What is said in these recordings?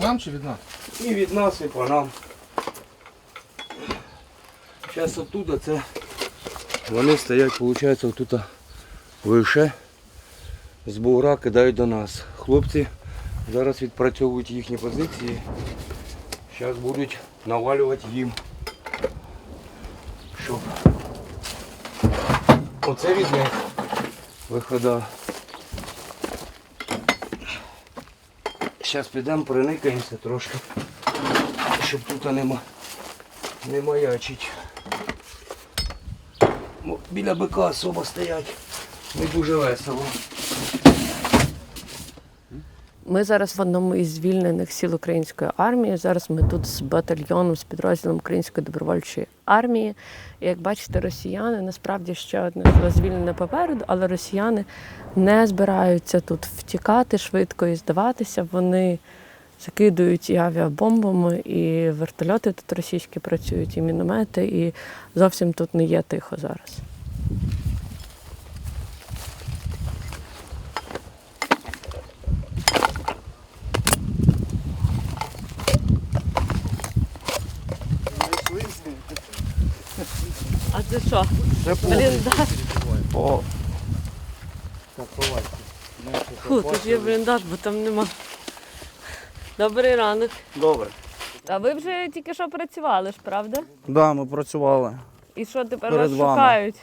нам чи від нас? І від нас, і по нам. Зараз оттуда це вони стоять, виходить, отут вище. З бугра кидають до нас. Хлопці зараз відпрацьовують їхні позиції. Зараз будуть навалювати їм. Щоб оце від них вихода. Зараз підемо, проникаємося трошки, щоб тут не маячить. Біля бика особо стоять, не дуже весело. Ми зараз в одному із звільнених сіл української армії. Зараз ми тут з батальйоном, з підрозділом Української добровольчої армії. І як бачите, росіяни, насправді ще одне село звільнене попереду, але росіяни не збираються тут втікати швидко і здаватися. Вони закидують і авіабомбами, і вертольоти тут російські працюють, і міномети, і зовсім тут не є тихо зараз. А це що? Бліндаж? О. Фу, тут є бліндаж, бо там нема. Добрий ранок. Добре. А ви вже тільки що працювали ж, правда? Да, ми працювали. І що тепер Перед вас вами. шукають?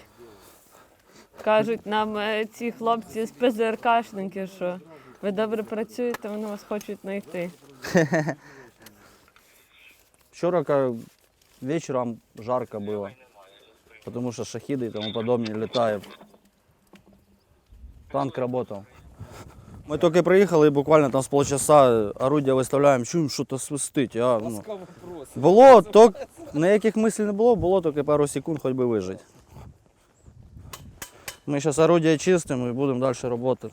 Кажуть нам ці хлопці з ПЗРКшники, що ви добре працюєте, вони вас хочуть знайти. Вчора вечором жарко було, тому що шахіди і тому подобне літають. Танк працював. Ми тільки приїхали і буквально там з полчаса орудия виставляємо, чуємо, що то свистить. Було, ніяких мислів не було, було тільки пару секунд, хоч би вижити. Ми зараз орудия чистимо і будемо далі працювати.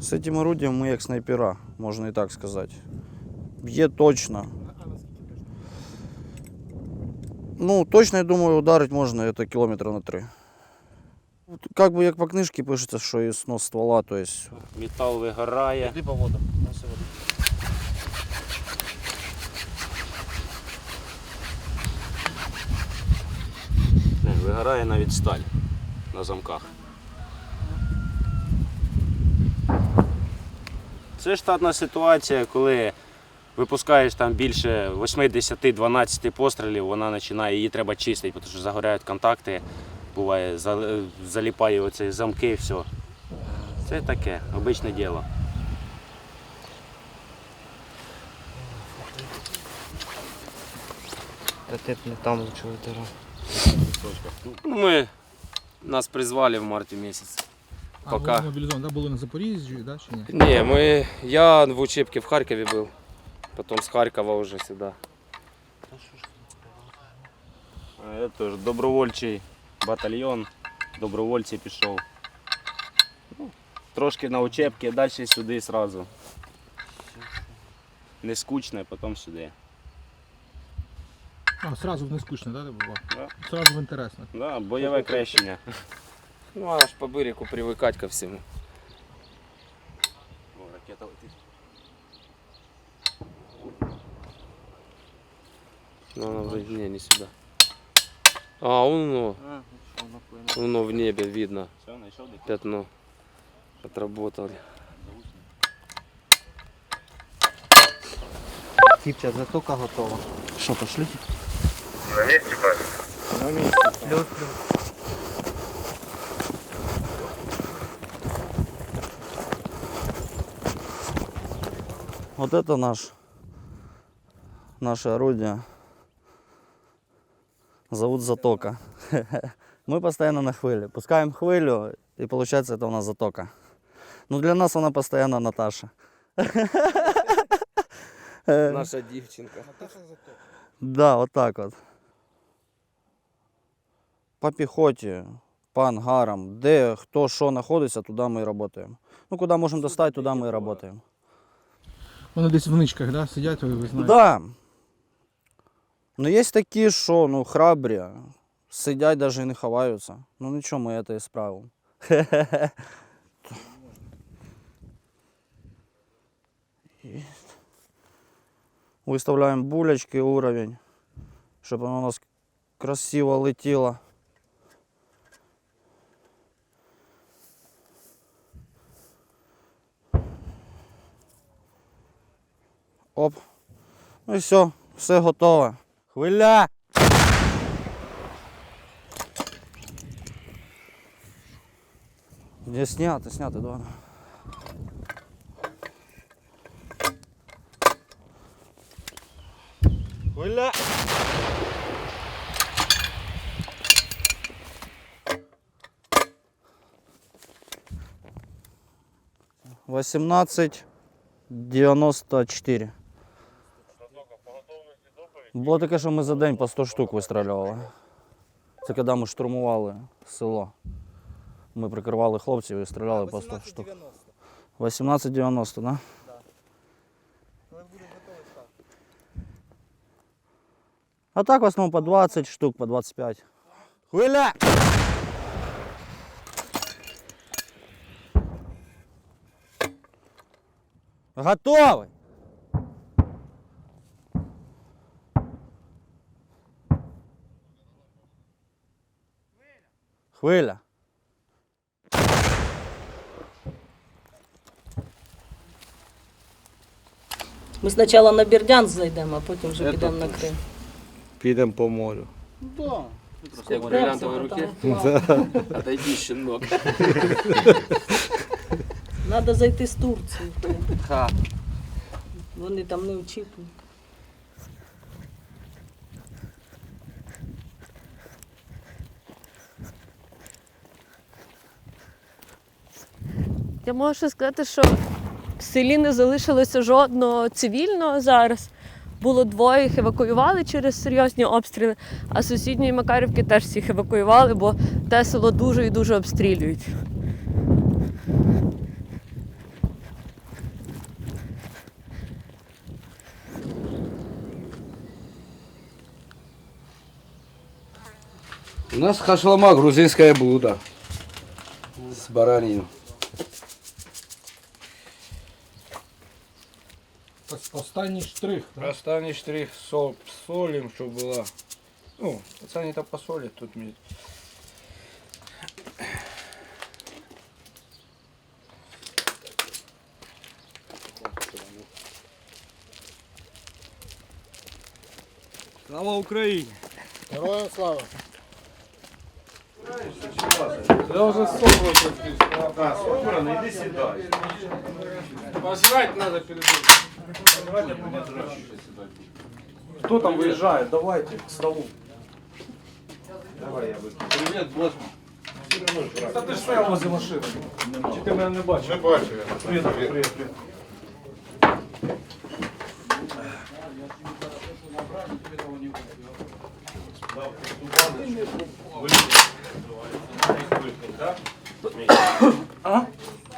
З цим орудием ми як снайпера, можна і так сказати. Б'є точно. Ну, точно, я думаю, ударити можна це кілометра на 3. Как бы як по книжці пишеться, що і снос ствола, то есть... Метал вигорає. Іди по воду. Не, вигорає навіть сталь на замках. Це штатна ситуація, коли випускаєш там більше 8-10-12 пострілів, вона починає, її треба чистити, тому що загоряють контакти, буває, заліпає оці замки і все. Це таке, обичне діло. Та ти не там лучше витирав. Нас призвали в марті місяці. Пока. Ви мобілізовані, да? Були на Запоріжжі, да, чи ні? Ні, я в учебці в Харкові був, потім з Харкова вже сюди. Я теж добровольчий батальйон, добровольці пішов. Ну, трошки на учебки, далі сюди одразу. Не скучно, потім сюди. А, сразу в нескучно, да, було? Да. Сразу в інтересно. Да, бойове крещення. Ну, аж по берегу привикати ко всьому. О, ракета летить. Ну, она уже, не сюда. А, оно в небе видно, Все, знайшов десь? пятно. Отработали. Типчик, затока готова. Що, пошли? На місці, бачу. Плюс. Вот это наше орудие. Зовут Затока. Мы постоянно на хвиле. Пускаем хвилю, и получается это у нас Затока. Но для нас она постоянно Наташа. Наша дівчинка. Да, вот так вот. По пехоте, по ангарам, де хто що знаходиться, туди ми і працюємо. Ну, куди можемо достати, туди ми і працюємо. Вони десь в ничках, да, сидять, ви знаєте? Да. Ну, є такі, що храбрі, сидять, навіть і не ховаються. Ну нічого, ми це і справимо. Выставляем булечки, уровень, чтобы оно у нас красиво летело. Оп. Ну і все готове. Хвиля! Не снято, давай. Хвиля! $18.94. Було таке, що ми за день по 100 штук вистрілювали. Це коли ми штурмували село. Ми прикривали хлопців і стріляли по 100 штук. 18.90, так? Да? А так в основному по 20 штук, по 25. Хвиля! Готовий! Хвиля! Ми спочатку на Бердянськ зайдемо, а потім вже підемо на Крим. Підемо по морю. Как в бриллиантовой руке. Отойди, щенок. Треба зайти з Турції. Ха. Вони там не очікують. Я можу сказати, що в селі не залишилося жодного цивільного зараз. Було двоє, їх евакуювали через серйозні обстріли, а з сусідньої Макарівки теж всіх евакуювали, бо те село дуже і дуже обстрілюють. У нас хашлама, грузинское блюдо с бараниной. Останній штрих. Останній штрих солим, щоб була. Ну, пацани то посолять тут мені. Слава Україні! Героям слава. Я вже собраний. Іди сідай. Пожрать надо перед Кто там выезжает? Давайте к столу. Давай я вийду. Привет, Босс. Та ти ж стояв возле машини. Чи ти мене не бачив? Не бачу я. Привіт, привіт.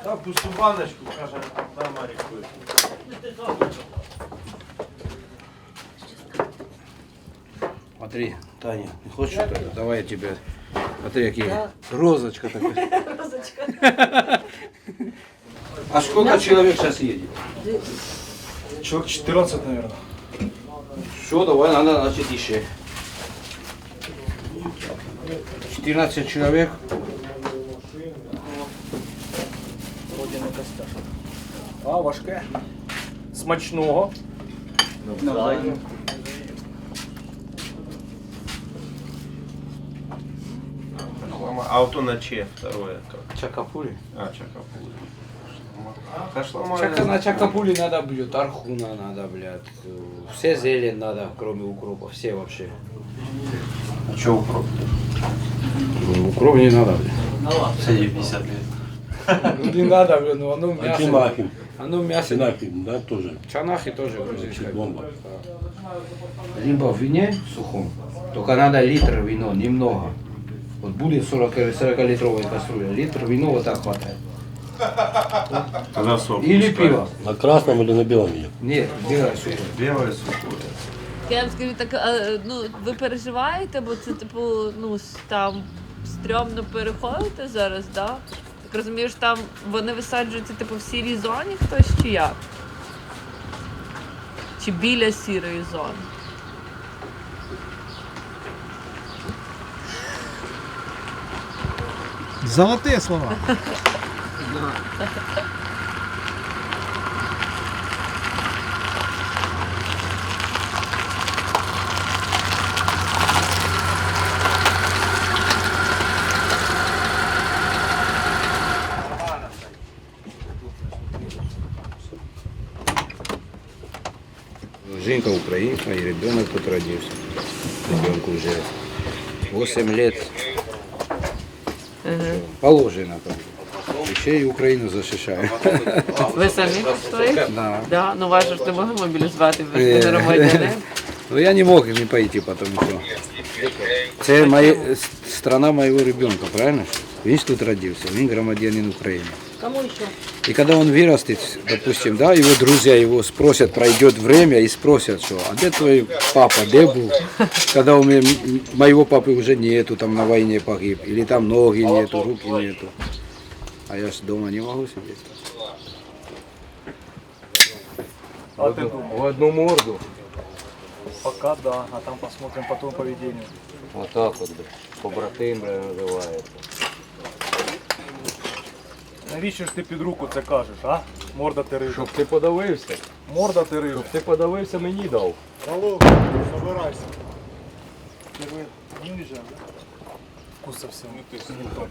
Та пусту баночку, каже, дай Марік випив. Смотри, Таня, не хочешь это? Давай я тебе. Смотри, какие. Розочка такая. Розочка. А сколько человек сейчас едет? Чоловік 14, мабуть. Все, давай, надо, значит, еще. 14 человек. А, важке. Смачного. А вот на че второе? Чакапури. А, чакапури. Кашлама. На чакапури надо, блядь, архуна надо, блядь. Все зелень надо, кроме укропа. Все вообще. А че укроп? Укроп не надо, блядь. Садик 50 лет. Ну, не надо, блядь, ну оно мясо. Чанахи. Оно мясо. Чанахи, да, тоже. Чанахи тоже грузинская. Бомба. Либо в вине сухом, только надо литр вино, немного. Вот будет 40-литровая кастрюля, литр вино вот так хватает. Тогда сок. Или пиво. На красном или на белом вине? Нет, белое сухое. Белое сухое. Я вам скажу, так, ну, ви переживаєте, бо це, типу, ну, там стрьомно переходити зараз, да? Так розумієш, там вони висаджуються типу в сірій зоні хтось чи як? Чи біля сірої зони? Золотые слова. Женька украинка и ребенок тут родился. Ребенку уже 8 лет. Положено там. Еще и Украину защищаем. Ви самі пішли? Да. Да, ну вас же ж не могли мобілізувати, ви ж не громадяни. Но я не мог не пойти, потому что это страна моего ребенка, правильно? Видишь, тут родился, он громадянин Украины. Кому еще? И когда он вырастет, допустим, да, его друзья его спросят, пройдет время и спросят, что, а где твой папа, где был? Когда у меня, моего папы уже нету, там на войне погиб, или там ноги нету, руки нету. А я ж дома не могу сидеть. В одну морду? Пока да, а там посмотрим по твоему поведению. Вот так вот, побратим называется. Навіщо ж ти під руку це кажеш, а? Морда ти риба. Щоб ти подивився. Морда ти риба. Щоб ти подивився, мені дав. Алло, собирайся. Ти ви не жав, да? Вкус совсем. Ну ты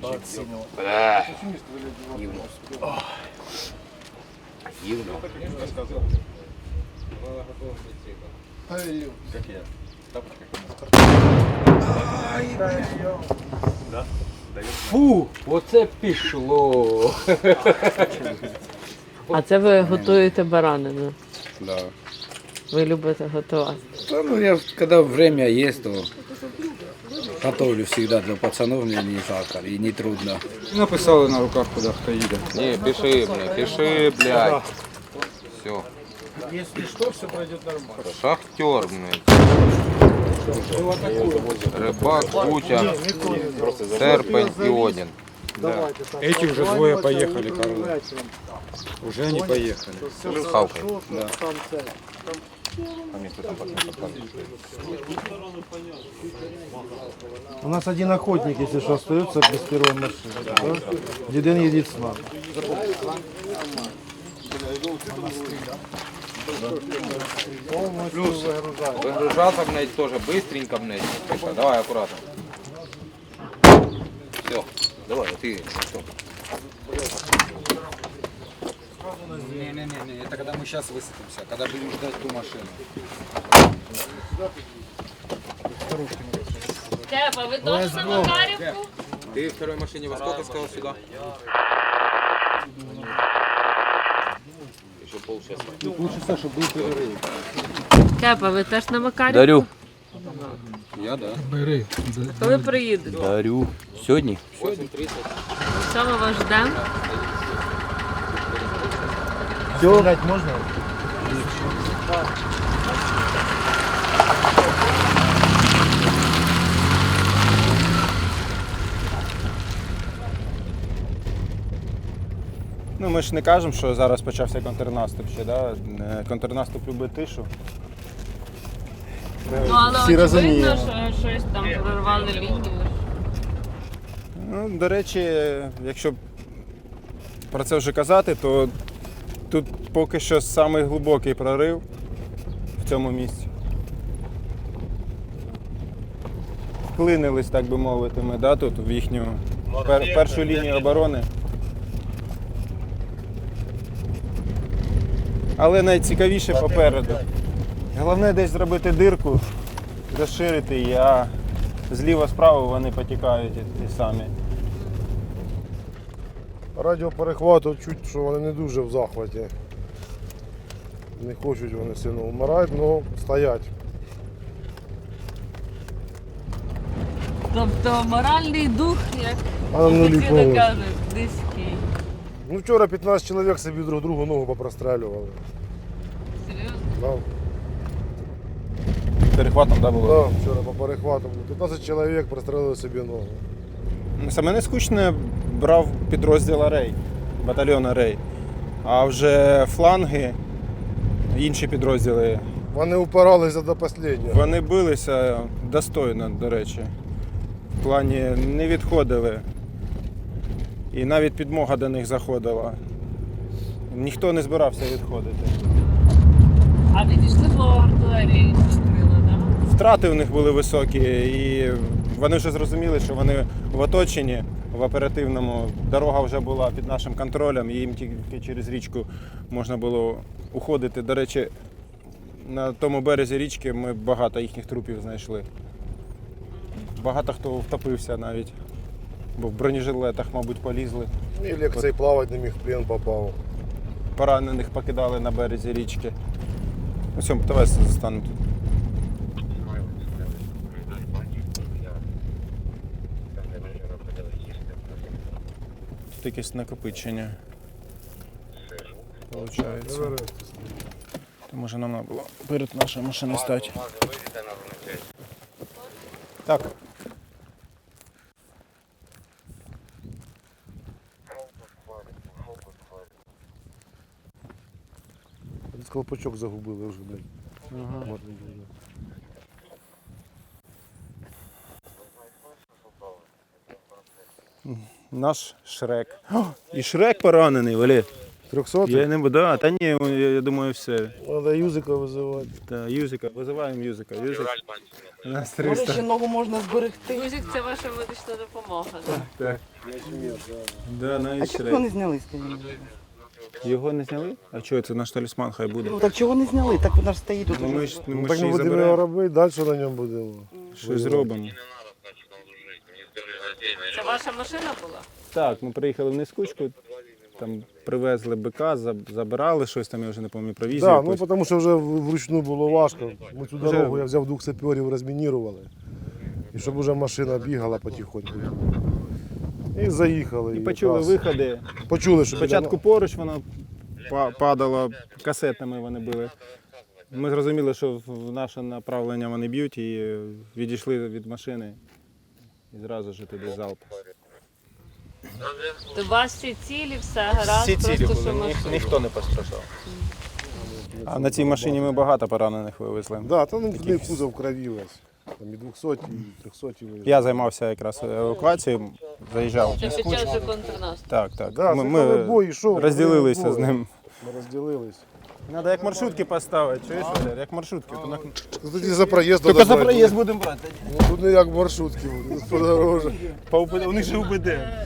да, от синего. Фу, оце пішло. А це ви готуєте баранину? Да. Ви любите готувати? Да, ну я, когда время есть, то готовлю всегда для пацанов, мне не жарко и не трудно. Написали на руках, куди хто їде. Не, пиши, блядь. Все. Если что, все пройдет нормально. Шахтер, блядь. Рыбак, Кутя, Серпень и Один. Давайте там. Эти уже двое поехали, короче. Уже они поехали. Хавкай. Там це. У нас один охотник, если что, остается без первой машины. Да? Один едет с нами. Плюс выгружаться, блядь, тоже быстренько, блядь. Тихо, давай аккуратно. Все, давай, ты. Что? Не, это когда мы сейчас высадимся, когда будем ждать ту машину. Степа, ви точно на Макарівку? Ты в второй машине во сколько сказал сюда? Еще полчаса. Полчаса, чтобы был перерыв. Степа, ви теж на Макарівку? Дарю. Я, да. Бери. Коли приїдете? Дарю. Сегодня? 8:30. Що ми вас ждемо? Стрелять можно? Ну, ми ж не кажемо, що зараз почався контрнаступ ще, да? Контрнаступ любить тишу. Ну, але Всі розуміємо. очевидно, що щось там прорвали лінію. Ну, до речі, якщо про це вже казати, то тут поки що самий глибокий прорив в цьому місці. Вклинились, так би мовити, ми, да, тут в їхню першу лінію оборони. Але найцікавіше попереду. Головне десь зробити дирку, розширити її, а зліва-справа вони потікають ті самі. Радіоперехвату чуть, що вони не дуже в захваті. Не хочуть вони сильно вмирати, але стоять. Тобто моральний дух, як А на нулі офіційно повністю. кажуть, низький. Ну вчора 15 чоловік собі друг другу ногу попрострелювали. Серйозно? Да. Перехватом, да, було? Да, вчора по перехвату. 15 чоловік прострелили собі ногу. Саме нескучне брав підрозділ Арей, батальйон Арей. А вже фланги, інші підрозділи, Вони упиралися до останнього. вони билися достойно, до речі. В плані не відходили. І навіть підмога до них заходила. Ніхто не збирався відходити. А відійшли по артилерії, відкрили, так? Втрати у них були високі, і вони вже зрозуміли, що вони в оточенні, в оперативному. Дорога вже була під нашим контролем, і їм тільки через річку можна було уходити. До речі, на тому березі річки ми багато їхніх трупів знайшли. Багато хто втопився навіть, бо в бронежилетах, мабуть, полізли. І лекцій плавати не міг, в плен попав. Поранених покидали на березі річки. Ну все, давай застану тут. Тут якесь накопичення. Получається. То може нам треба було перед нашою машиною стати. Так. Колпачок загубили вже, блядь. Ага. Наш Шрек. О, і Шрек поранений, Валер. 300? Я не буду. Та ні, я думаю, все. Треба Юзика визивати. Та, Юзика, визиваємо Юзика. Юзик. У нас Може, 300. ще ногу можна зберегти. Музик це ваша медична допомога. Так. Да, навіть А Шрек. чого його не зняли, скажімо? Його не зняли? А чого це наш талісман хай буде? Ну так чого не зняли? Так вона ж стоїть тут. Ну ми ж Так ми ми ж її будемо його заберемо. робити, далі на ньому будемо. Щось зробимо. Це ваша машина була? Так, ми приїхали в Нескучку, там привезли бика, забирали щось там, я вже не пам'ятаю, провізію. Так, ну якусь. тому що вже вручну було важко. Ми цю Вже- дорогу я взяв 2 саперів, розмінірували. І щоб вже машина бігала потихоньку. І заїхали. І почули якраз виходи. Почули, що Спочатку поруч воно падало, касетами вони били. Ми зрозуміли, що в наше направлення вони б'ють і відійшли від машини. І зразу ж туди залп. То у вас всі цілі, все гаразд, просто що машина. ніхто не постраждав. А на цій машині ми багато поранених вивезли. Да, там в них кузов крові весь. Там і 200, і 300 виїжджали. Я займався якраз евакуацією, заїжджав. Це під час же контрнаступу. Так, так. Да, Ми бой йшов, розділилися бой. з ним. Ми розділились. Треба як маршрутки поставити, чуєш, Валер? Як маршрутки. Тут і за проїзд Тільки треба за брати. проїзд будемо брати. Ну, тут не як маршрутки, тут подороже. У них же УБД,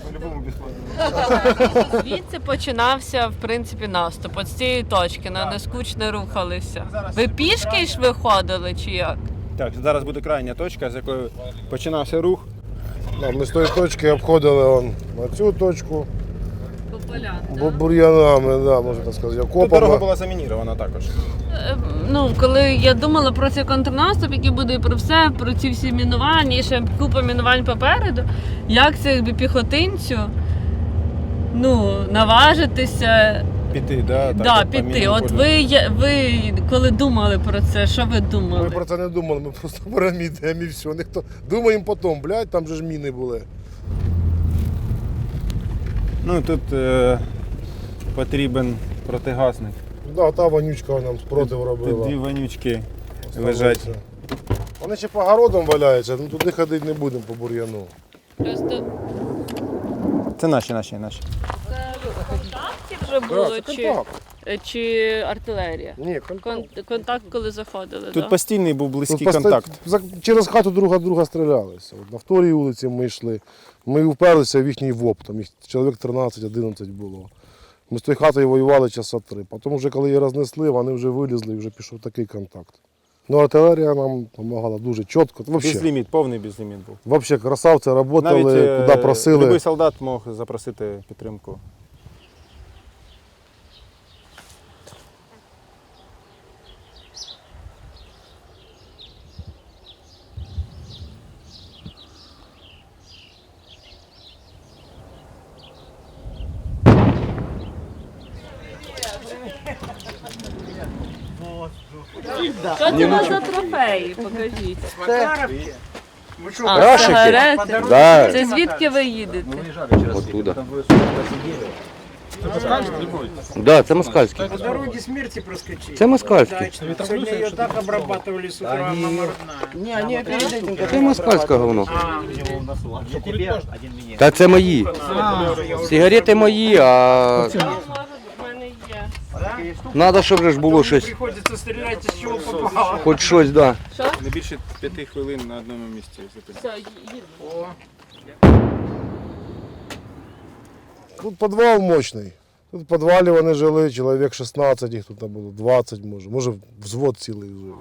по-любому безплатно. Звідси починався, в принципі, наступ. От з цієї точки на Нескучне рухалися. Ви пішки ж виходили чи як? Так, зараз буде крайня точка, з якої починався рух. Да, ми з тої точки обходили он, на цю точку, По полям, бур'янами, да, можна так сказати, Тут дорога окопами. була замінірована також. Ну, коли я думала про цей контрнаступ, який буде про все, про ці всі мінування, і ще купа мінувань попереду, як це якби піхотинцю, ну, наважитися, Піти, да? да, Так, по піти. мінному От полю. ви коли думали про це, що ви Ми думали? про це не думали, ми просто беремо йдемо і все. Ніхто... Думаємо потім, блядь, там же ж міни були. Ну тут потрібен протигазник. Да, та вонючка нам спротив Тут робила. дві вонючки Оставалося. лежать. Вони ще по городам валяються, ну туди ходити не будемо по бур'яну. Просто Це наші. це контактів вже було, Да, це контакт. чи артилерія? Ні, контакт. Контакт, коли заходили, Тут так? постійний був близький Тут контакт. Через хату друга друга стрілялися. От на вторій вулиці ми йшли. Ми вперлися в їхній ВОП, там їх чоловік 13-11 було. Ми з тої хати воювали часа 3. Потім, вже, коли її рознесли, вони вже вилізли і вже пішов такий контакт. Ну, артилерія нам допомагала дуже чітко. Безліміт, повний безліміт був. Взагалі красавці, працювали, Навіть куди просили. будь-який солдат мог запросити підтримку. Що це у вас за трофеї? Покажіть. А, сигарети? Да. Це звідки ви їдете? Оттуда. Да, це москальський. По дороге смерти проскочили. Це москальський. Сегодня ее так обрабатывали с утра, Не, они перед этим Це москальське говно. Та це мої. Сигарети мої, а В мене є. треба, щоб вже ж було щось. приходится стрелять из чего попало. Хоч щось, да. Не більше 5 хвилин на одному місці. Все, їду. Тут підвал мощний. Тут в підвалі вони жили, чоловік 16, їх тут було 20, може взвод цілий жив.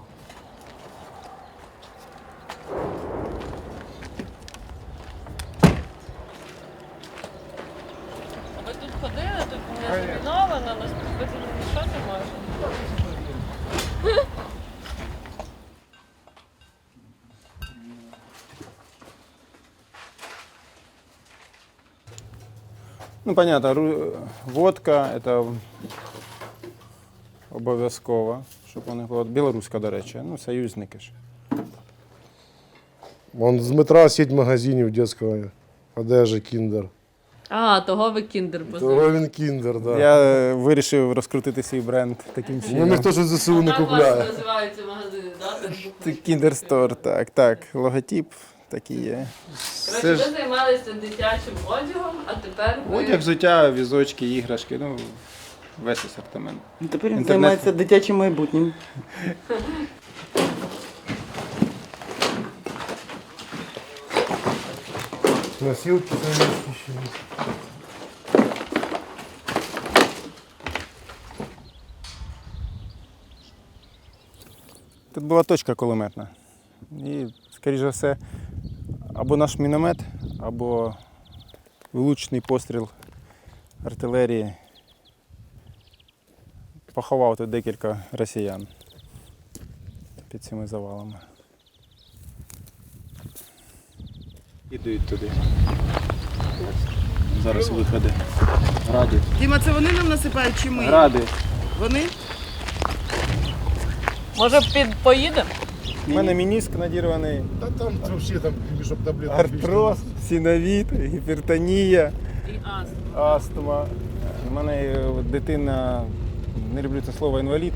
Ви тут ходили, тут не зруйновано, нас тут нічого не може. Ну, понятно, водка це обов'язково, щоб у них була білоруська, до речі, ну, союзники ж. Вон з метра сіть магазинів дитячої одежі Кіндер. А, того ви кіндер Того він Кіндер, так. Я вирішив розкрутити свій бренд таким Ну чином. ніхто ж ЗСУ не купляє. називаються магазини, так? Це Kinder Store, так, логотип такий є. Ви займалися дитячим одягом, а тепер ви... Одяг, взуття, візочки, іграшки, ну, весь асортимент. Тепер він Інтернет. займається дитячим майбутнім. Носилки советские ще. Тут була точка кулеметна. І, скоріш за все, або наш міномет, або влучний постріл артилерії поховав тут декілька росіян під цими завалами. Ідуть туди. Зараз виходи. Гради. Діма, це вони нам насипають чи ми? Гради. Вони? Може, поїдемо? У мене мініск надірваний. Та там взагалі там, щоб таблетки. Артроз, синовіт, гіпертонія, І астма. У мене дитина, не люблю це слово інвалід,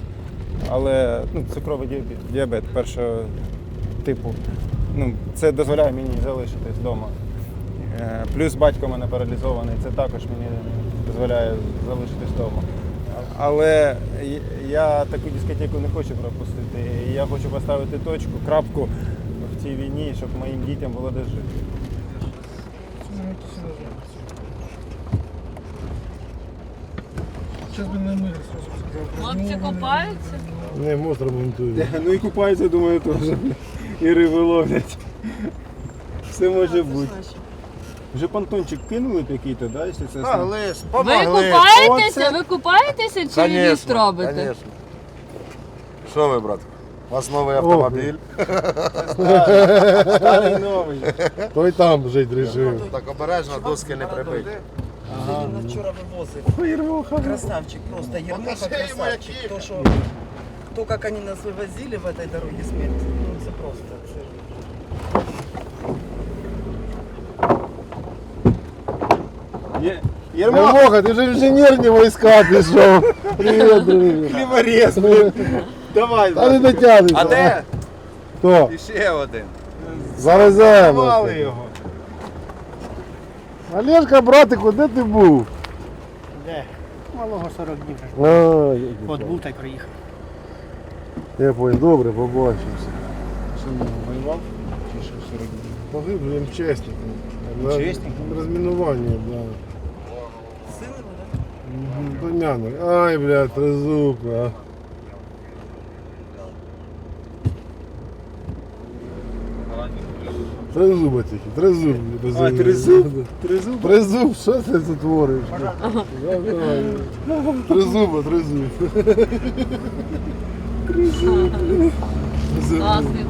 але цукровий діабет першого типу. Це дозволяє мені залишитись вдома. Плюс батько в мене паралізований, це також мені дозволяє залишитись вдома. Але я таку дискотеку не хочу пропустити. Я хочу поставити точку, крапку в цій війні, щоб моїм дітям було де жити. Хлопці купаються? Не, мост ремонтує. Ну і купаються, думаю, теж. І риби ловлять. Все може бути. Вже понтончик кинули б який-то, да, якщо це Ви купаєтеся чи ліфт робите? Конечно. Що ви, брат? У вас новий автомобіль. старий новий. Той там жить режим. Так обережно, доски не прибить. Він вчора вивозив. Красавчик, просто Єрмаха красавчик. То, що, то, як вони нас вивозили в этой дороге смерти, ну це просто. Єрмоха, ти вже в інженерні війська пішов. Привіт, друже. Хліборез, блин. Давай, Та не дотягнеться. А де? Хто? Ще один. Завеземо. Мали його. Олежка, братику, де ти був? Де? Малого 40 днів. От був та й приїхав. Я понял, добре, побачимося. Що, воював? Чи що 40 днів? Погиб він чесник. Чесник? Розмінування, да. Сили, так? Племянник. Ай, блядь, трезуб, а. Трезуба тільки, трезуб. А, трезуб? Трезуб? Трезуб, що ти тут твориш? Трезуба, трезуб. Класний